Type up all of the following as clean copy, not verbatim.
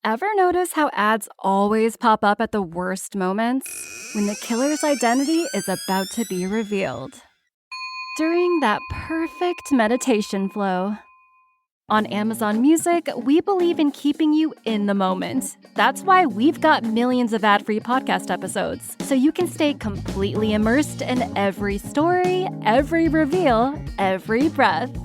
Ever notice how ads always pop up at the worst moments? When the killer's identity is about to be revealed. During that perfect meditation flow. On Amazon Music, we believe in keeping you in the moment. That's why we've got millions of ad-free podcast episodes, so you can stay completely immersed in every story, every reveal, every breath.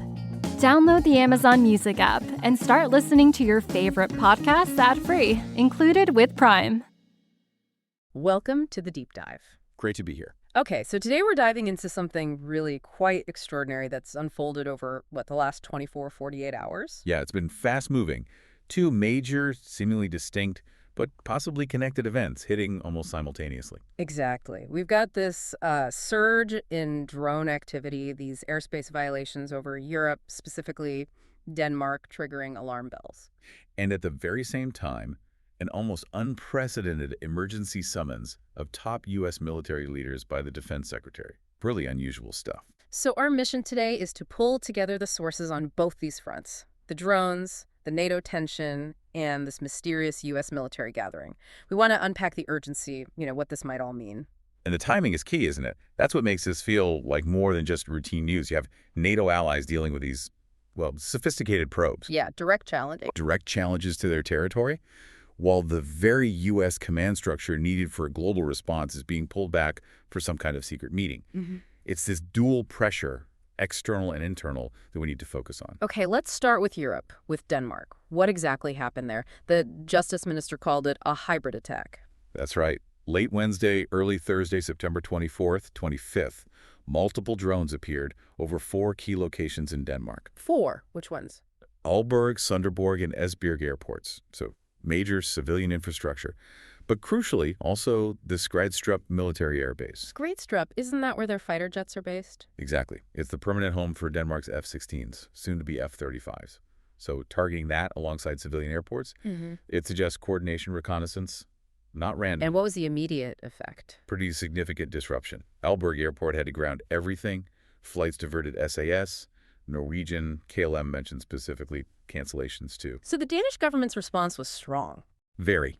Download the Amazon Music app and start listening to your favorite podcasts ad-free, included with Prime. Welcome to the Deep Dive. Great to be here. Okay, so today we're diving into something really quite extraordinary that's unfolded over, the last 24, 48 hours? Yeah, it's been fast-moving. Two major, seemingly distinct, but possibly connected events hitting almost simultaneously. Exactly. We've got this surge in drone activity, these airspace violations over Europe, specifically Denmark, triggering alarm bells. And at the very same time, an almost unprecedented emergency summons of top U.S. military leaders by the defense secretary. Really unusual stuff. So our mission today is to pull together the sources on both these fronts, the drones, the NATO tension, and this mysterious U.S. military gathering. We want to unpack the urgency, what this might all mean. And the timing is key, isn't it? That's what makes this feel like more than just routine news. You have NATO allies dealing with these, sophisticated probes. Yeah, direct challenging. Direct challenges to their territory, while the very U.S. command structure needed for a global response is being pulled back for some kind of secret meeting. It's this dual pressure, external and internal, that we need to focus on. Okay, let's start with Europe, with Denmark. What exactly happened there? The justice minister called it a hybrid attack. That's right. Late Wednesday, early Thursday, September 24th, 25th, multiple drones appeared over 4 key locations in Denmark. 4? Which ones? Aalborg, Sunderborg, and Esbjerg airports, so major civilian infrastructure. But crucially, also the Skrædstrup military air base. Skrædstrup, isn't that where their fighter jets are based? Exactly. It's the permanent home for Denmark's F-16s, soon to be F-35s. So targeting that alongside civilian airports, it suggests coordination reconnaissance, not random. And what was the immediate effect? Pretty significant disruption. Aalborg Airport had to ground everything. Flights diverted SAS. Norwegian, KLM mentioned specifically cancellations too. So the Danish government's response was strong. Very.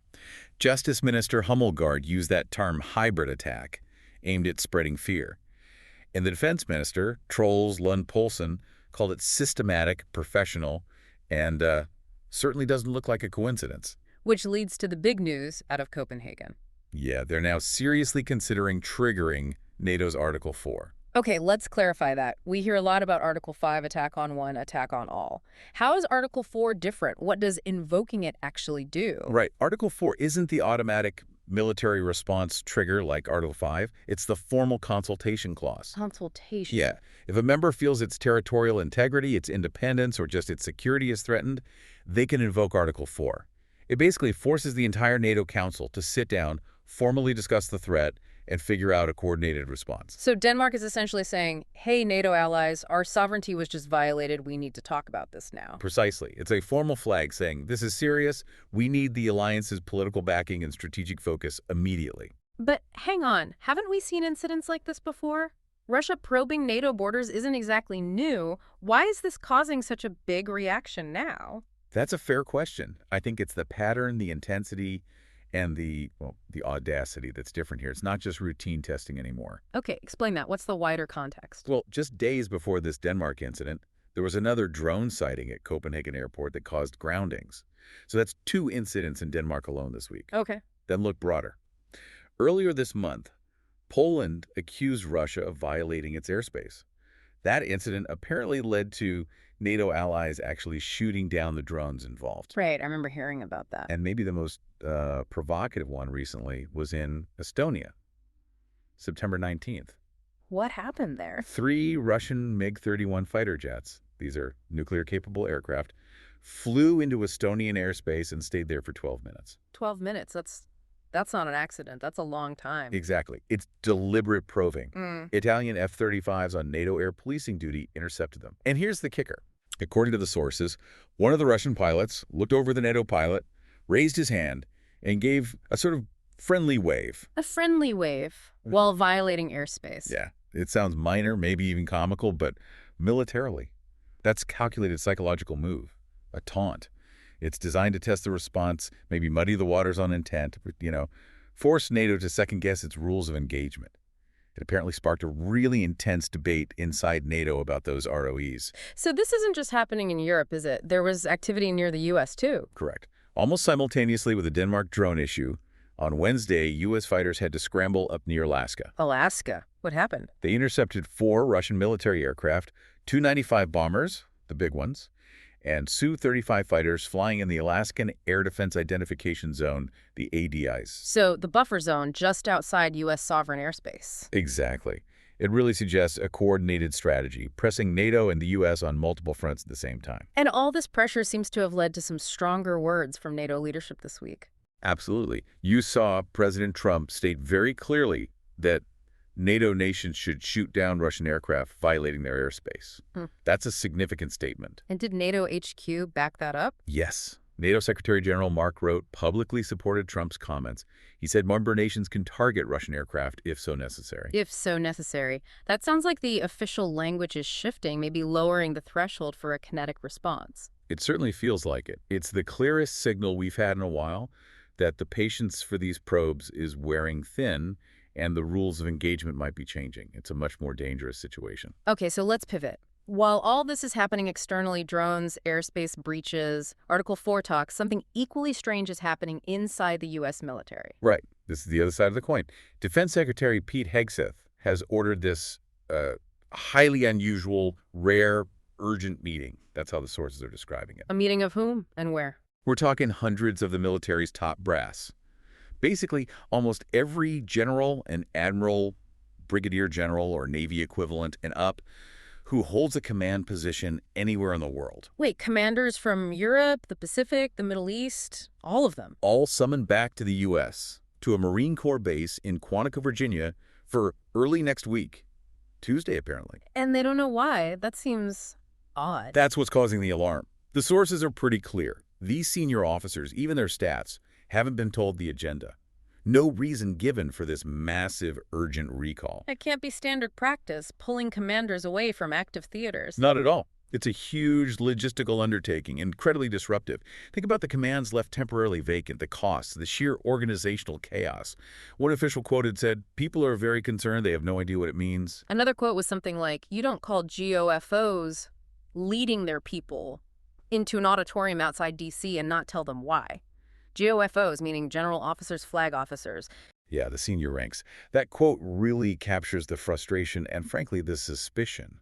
Justice Minister Hummelgaard used that term hybrid attack, aimed at spreading fear. And the defense minister, Troels Lund Poulsen, called it systematic, professional, and certainly doesn't look like a coincidence. Which leads to the big news out of Copenhagen. Yeah, they're now seriously considering triggering NATO's Article 4. Okay, let's clarify that. We hear a lot about Article 5, attack on one, attack on all. How is Article 4 different? What does invoking it actually do? Right. Article 4 isn't the automatic military response trigger like Article 5. It's the formal consultation clause. Consultation. Yeah. If a member feels its territorial integrity, its independence, or just its security is threatened, they can invoke Article 4. It basically forces the entire NATO Council to sit down, formally discuss the threat, and figure out a coordinated response. So Denmark is essentially saying, hey, NATO allies, our sovereignty was just violated. We need to talk about this now. Precisely. It's a formal flag saying, this is serious. We need the alliance's political backing and strategic focus immediately. But hang on, haven't we seen incidents like this before? Russia probing NATO borders isn't exactly new. Why is this causing such a big reaction now? That's a fair question. I think it's the pattern, the intensity, and the audacity that's different here. It's not just routine testing anymore. Okay, explain that. What's the wider context? Well, just days before this Denmark incident, there was another drone sighting at Copenhagen Airport that caused groundings. So that's 2 incidents in Denmark alone this week. Okay. Then look broader. Earlier this month, Poland accused Russia of violating its airspace. That incident apparently led to NATO allies actually shooting down the drones involved. Right, I remember hearing about that. And maybe the most provocative one recently was in Estonia, September 19th. What happened there? 3 Russian MiG-31 fighter jets, these are nuclear-capable aircraft, flew into Estonian airspace and stayed there for 12 minutes. 12 minutes, that's not an accident. That's a long time. Exactly. It's deliberate probing. Italian F-35s on NATO air policing duty intercepted them. And here's the kicker. According to the sources, one of the Russian pilots looked over the NATO pilot, raised his hand, and gave a sort of friendly wave. A friendly wave while violating airspace. Yeah, it sounds minor, maybe even comical, but militarily, that's calculated psychological move, a taunt. It's designed to test the response, maybe muddy the waters on intent, force NATO to second-guess its rules of engagement. It apparently sparked a really intense debate inside NATO about those ROEs. So this isn't just happening in Europe, is it? There was activity near the U.S. too. Correct. Almost simultaneously with the Denmark drone issue, on Wednesday, U.S. fighters had to scramble up near Alaska. Alaska. What happened? They intercepted 4 Russian military aircraft, 295 bombers, the big ones, and Su-35 fighters flying in the Alaskan Air Defense Identification Zone, the ADIs. So the buffer zone just outside U.S. sovereign airspace. Exactly. It really suggests a coordinated strategy, pressing NATO and the U.S. on multiple fronts at the same time. And all this pressure seems to have led to some stronger words from NATO leadership this week. Absolutely. You saw President Trump state very clearly that NATO nations should shoot down Russian aircraft violating their airspace. That's a significant statement. And did NATO HQ back that up? Yes. NATO Secretary General Mark Rutte publicly supported Trump's comments. He said member nations can target Russian aircraft if so necessary. If so necessary. That sounds like the official language is shifting, maybe lowering the threshold for a kinetic response. It certainly feels like it. It's the clearest signal we've had in a while that the patience for these probes is wearing thin and the rules of engagement might be changing. It's a much more dangerous situation. Okay, so let's pivot. While all this is happening externally, drones, airspace breaches, Article 4 talks, something equally strange is happening inside the U.S. military. Right. This is the other side of the coin. Defense Secretary Pete Hegseth has ordered this highly unusual, rare, urgent meeting. That's how the sources are describing it. A meeting of whom and where? We're talking hundreds of the military's top brass. Basically, almost every general and admiral, brigadier general, or Navy equivalent and up who holds a command position anywhere in the world. Wait, commanders from Europe, the Pacific, the Middle East, all of them? All summoned back to the U.S., to a Marine Corps base in Quantico, Virginia, for early next week. Tuesday, apparently. And they don't know why. That seems odd. That's what's causing the alarm. The sources are pretty clear. These senior officers, even their staffs, haven't been told the agenda. No reason given for this massive, urgent recall. It can't be standard practice, pulling commanders away from active theaters. Not at all. It's a huge logistical undertaking, incredibly disruptive. Think about the commands left temporarily vacant, the costs, the sheer organizational chaos. One official quoted said, "People are very concerned. They have no idea what it means." Another quote was something like, "You don't call GOFOs leading their people into an auditorium outside D.C. and not tell them why." GOFOs, meaning General Officers, Flag Officers. Yeah, the senior ranks. That quote really captures the frustration and, frankly, the suspicion.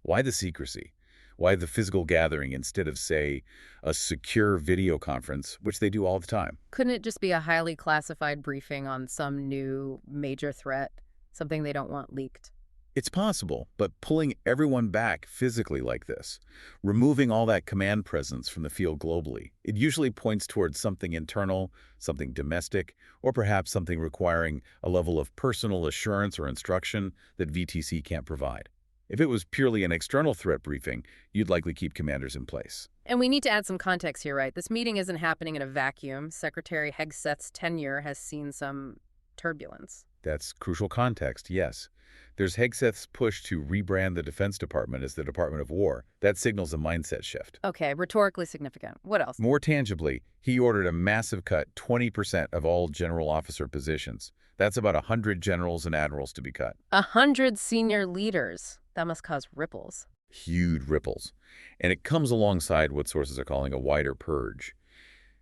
Why the secrecy? Why the physical gathering instead of, say, a secure video conference, which they do all the time? Couldn't it just be a highly classified briefing on some new major threat, something they don't want leaked? It's possible, but pulling everyone back physically like this, removing all that command presence from the field globally, it usually points towards something internal, something domestic, or perhaps something requiring a level of personal assurance or instruction that VTC can't provide. If it was purely an external threat briefing, you'd likely keep commanders in place. And we need to add some context here, right? This meeting isn't happening in a vacuum. Secretary Hegseth's tenure has seen some turbulence. That's crucial context, yes. There's Hegseth's push to rebrand the Defense Department as the Department of War. That signals a mindset shift. Okay, rhetorically significant. What else? More tangibly, he ordered a massive cut, 20% of all general officer positions. That's about 100 generals and admirals to be cut. 100 senior leaders. That must cause ripples. Huge ripples. And it comes alongside what sources are calling a wider purge.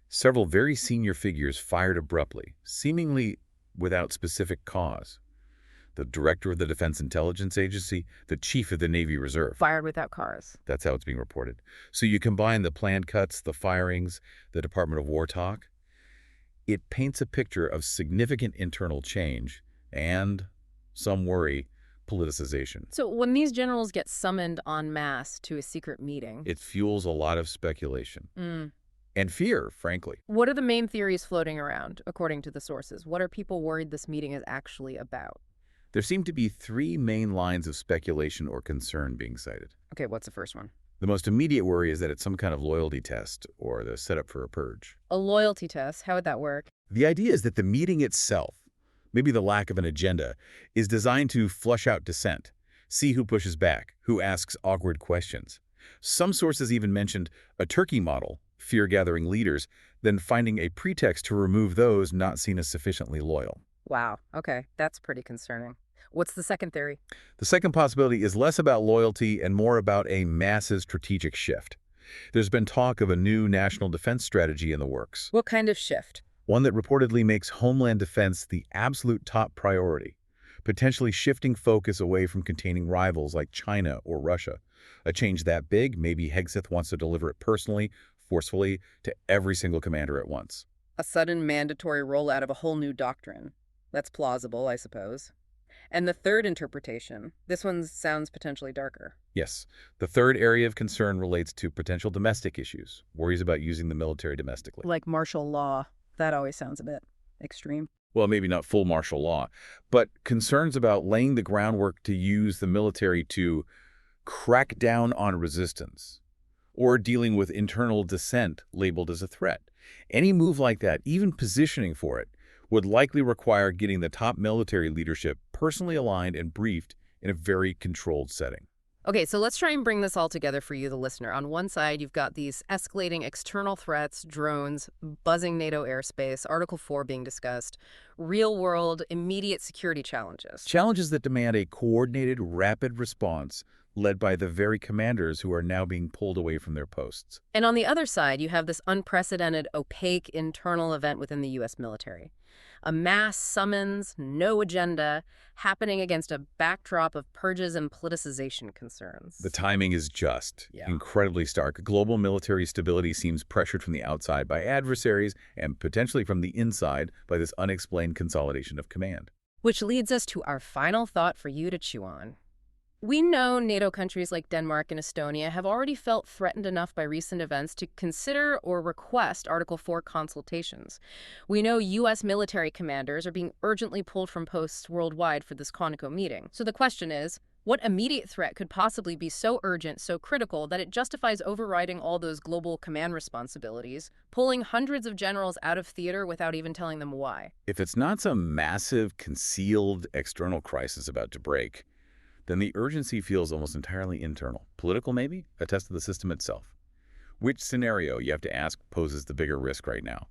Several very senior figures fired abruptly, seemingly without specific cause. The director of the Defense Intelligence Agency, the chief of the Navy Reserve. Fired without cause. That's how it's being reported. So you combine the planned cuts, the firings, the Department of War talk. It paints a picture of significant internal change and, some worry, politicization. So when these generals get summoned en masse to a secret meeting... It fuels a lot of speculation. And fear, frankly. What are the main theories floating around, according to the sources? What are people worried this meeting is actually about? There seem to be 3 main lines of speculation or concern being cited. Okay, what's the first one? The most immediate worry is that it's some kind of loyalty test or the setup for a purge. A loyalty test? How would that work? The idea is that the meeting itself, maybe the lack of an agenda, is designed to flush out dissent, see who pushes back, who asks awkward questions. Some sources even mentioned a turkey model fear-gathering leaders, then finding a pretext to remove those not seen as sufficiently loyal. Wow. Okay, that's pretty concerning. What's the second theory? The second possibility is less about loyalty and more about a massive strategic shift. There's been talk of a new national defense strategy in the works, What kind of shift? one that reportedly makes homeland defense the absolute top priority, potentially shifting focus away from containing rivals like China or Russia. A change that big, maybe Hegseth wants to deliver it personally, forcefully, to every single commander at once. A sudden mandatory rollout of a whole new doctrine. That's plausible, I suppose. And the third interpretation, this one sounds potentially darker. Yes, the third area of concern relates to potential domestic issues, worries about using the military domestically. Like martial law. That always sounds a bit extreme. Well, maybe not full martial law, but concerns about laying the groundwork to use the military to crack down on resistance or dealing with internal dissent labeled as a threat. Any move like that, even positioning for it, would likely require getting the top military leadership personally aligned and briefed in a very controlled setting. Okay, so let's try and bring this all together for you, the listener. On one side, you've got these escalating external threats, drones, buzzing NATO airspace, Article 4 being discussed, real-world, immediate security challenges. Challenges that demand a coordinated, rapid response led by the very commanders who are now being pulled away from their posts. And on the other side, you have this unprecedented, opaque internal event within the U.S. military. A mass summons, no agenda, happening against a backdrop of purges and politicization concerns. The timing is just Yeah. incredibly stark. Global military stability seems pressured from the outside by adversaries and potentially from the inside by this unexplained consolidation of command. Which leads us to our final thought for you to chew on. We know NATO countries like Denmark and Estonia have already felt threatened enough by recent events to consider or request Article 4 consultations. We know U.S. military commanders are being urgently pulled from posts worldwide for this CONICO meeting. So the question is, what immediate threat could possibly be so urgent, so critical, that it justifies overriding all those global command responsibilities, pulling hundreds of generals out of theater without even telling them why? If it's not some massive, concealed external crisis about to break, then the urgency feels almost entirely internal. Political, maybe? A test of the system itself. Which scenario, you have to ask, poses the bigger risk right now?